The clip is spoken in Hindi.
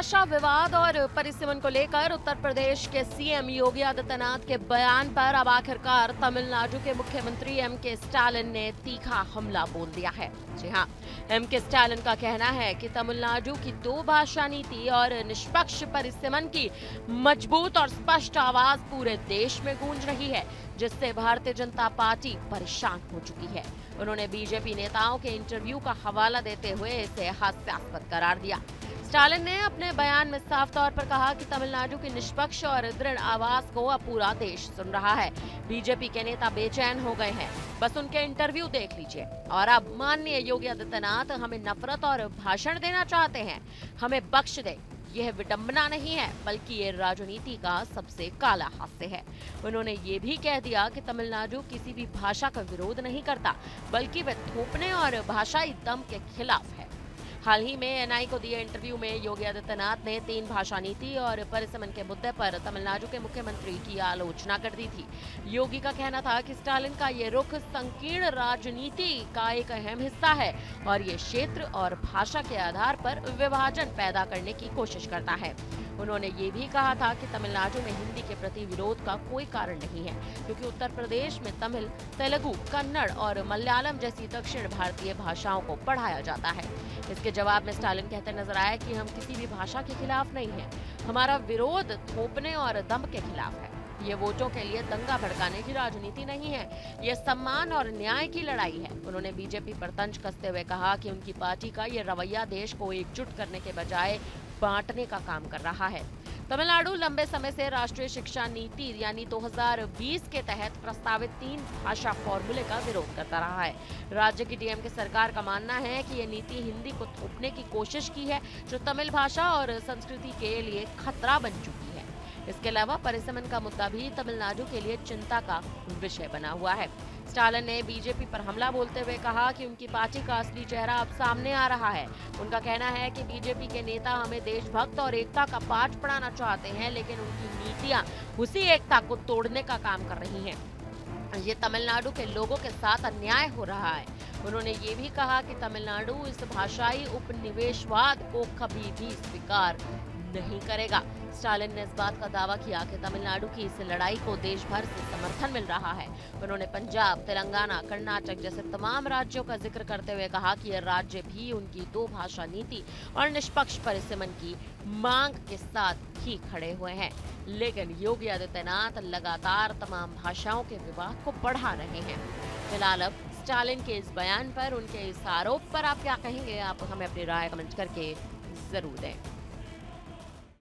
भाषा विवाद और परिसीमन को लेकर उत्तर प्रदेश के सीएम योगी आदित्यनाथ के बयान पर अब आखिरकार तमिलनाडु के मुख्यमंत्री एम.के. स्टालिन ने तीखा हमला बोल दिया है। जी हां, एम.के. स्टालिन का कहना है कि तमिलनाडु की दो भाषा नीति और निष्पक्ष परिसीमन की मजबूत और स्पष्ट आवाज पूरे देश में गूंज रही है, जिससे भारतीय जनता पार्टी परेशान हो चुकी है। उन्होंने बीजेपी नेताओं के इंटरव्यू का हवाला देते हुए इसे हास्यास्पद करार दिया। स्टालिन ने अपने बयान में साफ तौर पर कहा कि तमिलनाडु की निष्पक्ष और दृढ़ आवाज को अब पूरा देश सुन रहा है। बीजेपी के नेता बेचैन हो गए हैं, बस उनके इंटरव्यू देख लीजिए। और अब माननीय योगी आदित्यनाथ हमें नफरत और भाषण देना चाहते हैं, हमें बख्श दे। यह विडंबना नहीं है, बल्कि ये राजनीति का सबसे काला हास्य है। उन्होंने ये भी कह दिया कि तमिलनाडु किसी भी भाषा का विरोध नहीं करता, बल्कि वे थोपने और भाषाई दम के खिलाफ है। हाल ही में एनआई को दिए इंटरव्यू में योगी आदित्यनाथ ने तीन भाषा नीति और परिसीमन के मुद्दे पर तमिलनाडु के मुख्यमंत्री की आलोचना कर दी थी। योगी का कहना था कि स्टालिन का ये रुख संकीर्ण राजनीति का एक अहम हिस्सा है और ये क्षेत्र और भाषा के आधार पर विभाजन पैदा करने की कोशिश करता है। उन्होंने ये भी कहा था कि तमिलनाडु में हिंदी के प्रति विरोध का कोई कारण नहीं है, क्योंकि उत्तर प्रदेश में तमिल, तेलुगु, कन्नड़ और मलयालम जैसी दक्षिण भारतीय भाषाओं को पढ़ाया जाता है। इसके जवाब में स्टालिन कहते नजर आए कि हम किसी भी भाषा के खिलाफ नहीं हैं, हमारा विरोध थोपने और दंभ के खिलाफ है। ये वोटों के लिए दंगा भड़काने की राजनीति नहीं है, ये सम्मान और न्याय की लड़ाई है। उन्होंने बीजेपी पर तंज कसते हुए कहा कि उनकी पार्टी का ये रवैया देश को एकजुट करने के बजाय बांटने का काम कर रहा है। तमिलनाडु लंबे समय से राष्ट्रीय शिक्षा नीति यानी 2020 के तहत प्रस्तावित तीन भाषा फॉर्मूले का विरोध करता रहा है। राज्य की डीएमके सरकार का मानना है कि ये नीति हिंदी को थोपने की कोशिश की है, जो तमिल भाषा और संस्कृति के लिए खतरा बन चुकी है। इसके अलावा परिसीमन का मुद्दा भी तमिलनाडु के लिए चिंता का विषय बना हुआ है। स्टालिन ने बीजेपी पर हमला बोलते हुए कहा कि उनकी पार्टी का असली चेहरा अब सामने आ रहा है। उनका कहना है कि बीजेपी के नेता हमें देशभक्त और एकता का पाठ पढ़ाना चाहते हैं, लेकिन उनकी नीतियां उसी एकता को तोड़ने का काम कर रही हैं। ये तमिलनाडु के लोगों के साथ अन्याय हो रहा है। उन्होंने ये भी कहा कि तमिलनाडु इस भाषाई उपनिवेशवाद को कभी भी स्वीकार नहीं करेगा। स्टालिन ने इस बात का दावा किया कि तमिलनाडु की इस लड़ाई को देश भर से समर्थन मिल रहा है। उन्होंने पंजाब, तेलंगाना, कर्नाटक जैसे तमाम राज्यों का जिक्र करते हुए कहा कि ये राज्य भी उनकी दो भाषा नीति और निष्पक्ष परिसीमन की मांग के साथ ही खड़े हुए हैं। लेकिन योगी आदित्यनाथ लगातार तमाम भाषाओं के विवाद को बढ़ा रहे हैं। फिलहाल अब स्टालिन के इस बयान पर, उनके इस आरोप पर आप क्या कहेंगे? आप हमें अपनी राय कमेंट करके जरूर दें।